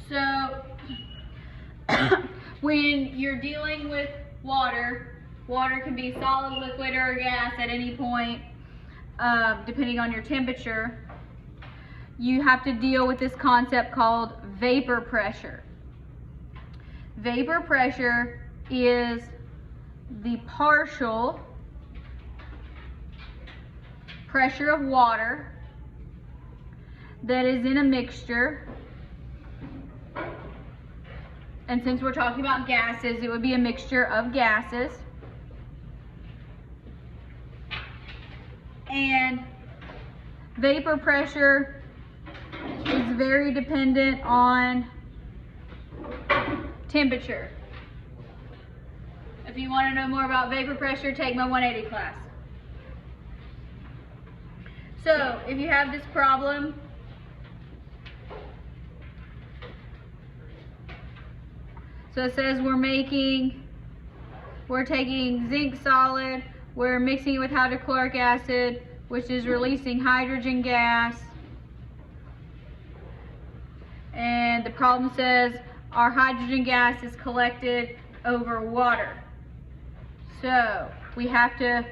So when you're dealing with water, water can be solid, liquid, or gas at any point, depending on your temperature. You have to deal with this concept called vapor pressure. Vapor pressure is the partial pressure of water that is in a mixture. And since we're talking about gases, it would be a mixture of gases. And vapor pressure is very dependent on temperature. If you want to know more about vapor pressure, take my 180 class. So, if you have this problem, so it says we're taking zinc solid, we're mixing it with hydrochloric acid, which is releasing hydrogen gas. And the problem says our hydrogen gas is collected over water. So we have to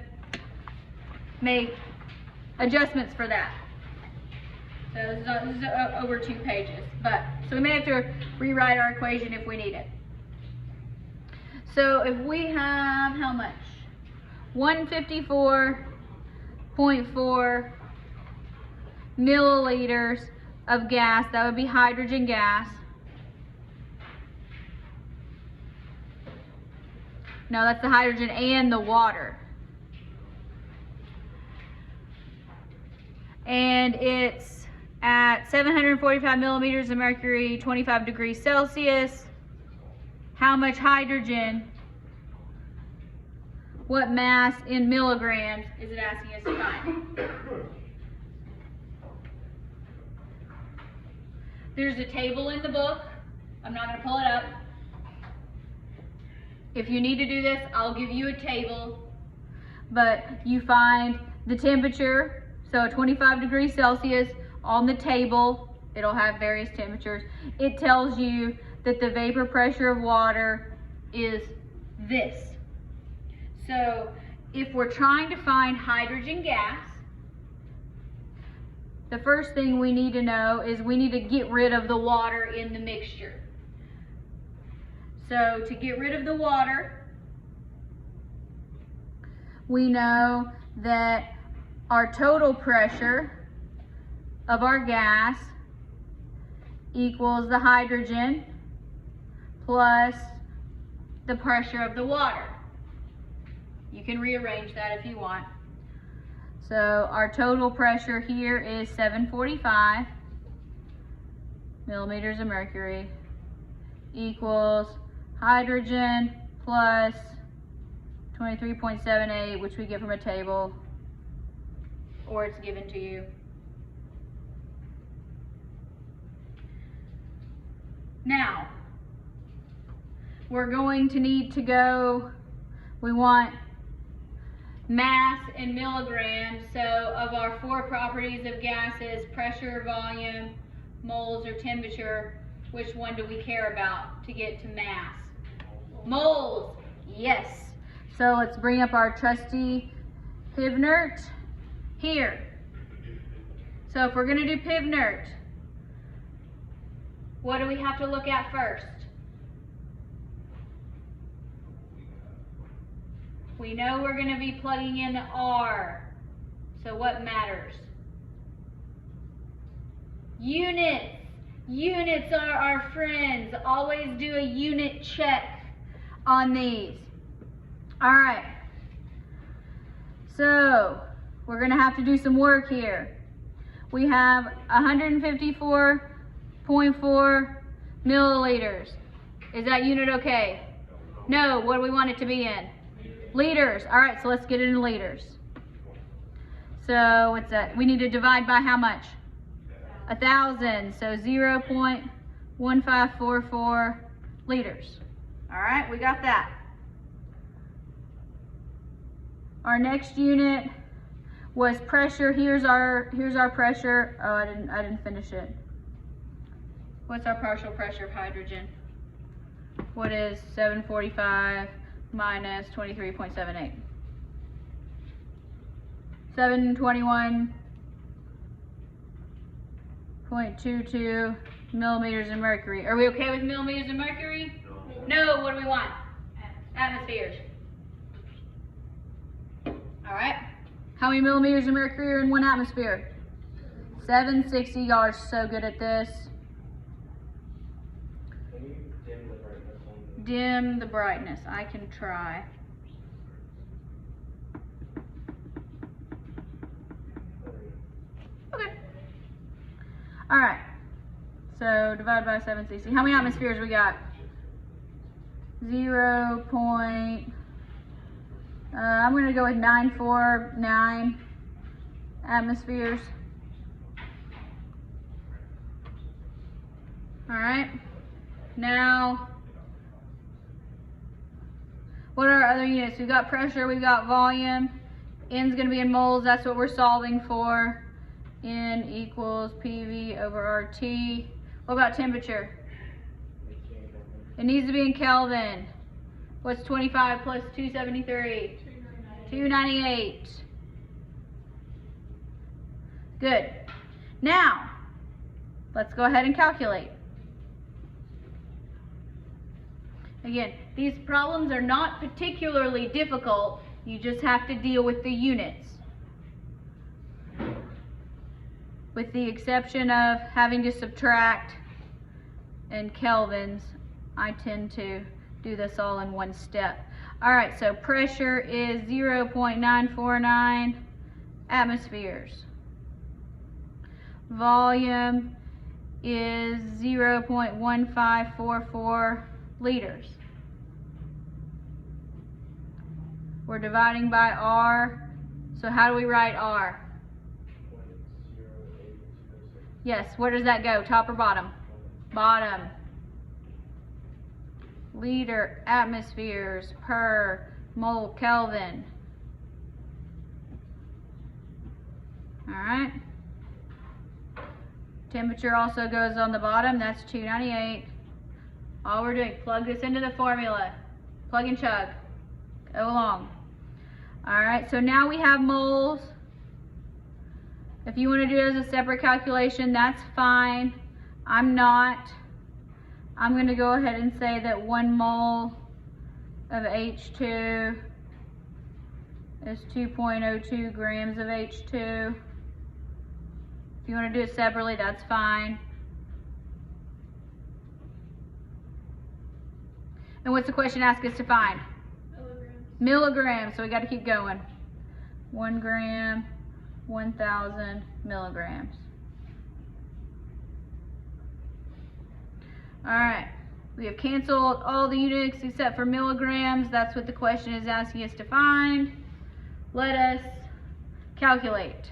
make adjustments for that. So this is over 2 pages, so we may have to rewrite our equation if we need it. So if we have how much? 154.4 milliliters of gas, that would be hydrogen gas. No, that's the hydrogen and the water. And it's at 745 millimeters of mercury, 25 degrees Celsius. How much hydrogen, what mass in milligrams is it asking us to find? There's a table in the book. I'm not going to pull it up. If you need to do this, I'll give you a table. But you find the temperature, so 25 degrees Celsius on the table. It'll have various temperatures. It tells you that the vapor pressure of water is this. So if we're trying to find hydrogen gas, the first thing we need to know is we need to get rid of the water in the mixture. So to get rid of the water, we know that our total pressure of our gas equals the hydrogen plus the pressure of the water. You can rearrange that if you want. So our total pressure here is 745 millimeters of mercury equals hydrogen plus 23.78, which we get from a table, or it's given to you. Now, we're going to need to go, we want mass in milligrams, so of our 4 properties of gases, pressure, volume, moles, or temperature, which one do we care about to get to mass? Moles, yes. So let's bring up our trusty PivNert here. So if we're going to do PivNert, what do we have to look at first? We know we're going to be plugging in the R. So what matters? Units. Units are our friends. Always do a unit check on these. All right. So we're going to have to do some work here. We have 154.4 milliliters. Is that unit okay? No. What do we want it to be in? Liters. All right, so let's get it in liters. So what's that? We need to divide by how much? 1,000. So 0.1544 liters. All right, we got that. Our next unit was pressure. Here's our pressure. Oh, I didn't finish it. What's our partial pressure of hydrogen? What is 745 minus 23.78? 721.22 millimeters of mercury. Are we okay with millimeters of mercury? No, what do we want? Atmospheres. All right. How many millimeters of mercury are in one atmosphere? 760. Y'all are so good at this. Can you dim the brightness on the... Dim the brightness. I can try. Okay. All right. So divide by 760. How many atmospheres we got? 0. I'm going to go with 949 atmospheres. All right. Now, what are our other units? We've got pressure, we've got volume. N's going to be in moles. That's what we're solving for. N equals PV over RT. What about temperature? It needs to be in Kelvin. What's 25 plus 273? 298. Good. Now, let's go ahead and calculate. Again, these problems are not particularly difficult. You just have to deal with the units. With the exception of having to subtract in kelvins, I tend to do this all in one step. All right, so pressure is 0.949 atmospheres. Volume is 0.1544 liters. We're dividing by R, so how do we write R? 0.0826. Yes, where does that go, top or bottom? Bottom. Liter atmospheres per mole Kelvin. All right. Temperature also goes on the bottom, that's 298. All we're doing, plug this into the formula. Plug and chug. Go along. All right, so now we have moles. If you want to do it as a separate calculation, that's fine. I'm not. I'm going to go ahead and say that 1 mole of H2 is 2.02 grams of H2. If you want to do it separately, that's fine. And what's the question ask us to find? Milligrams. So we got to keep going. 1 gram, 1,000 milligrams. All right. We have canceled all the units except for milligrams. That's what the question is asking us to find. Let us calculate.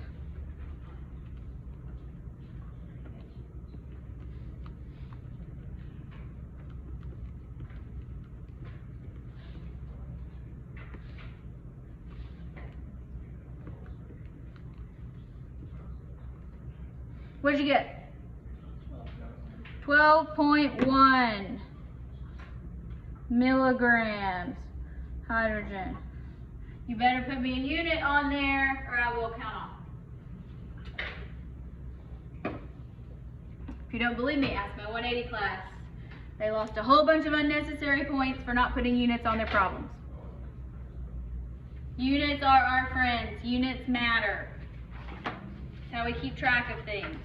What did you get? 12.1 milligrams hydrogen. You better put me a unit on there or I will count off. If you don't believe me, ask my 180 class. They lost a whole bunch of unnecessary points for not putting units on their problems. Units are our friends. Units matter. It's how we keep track of things.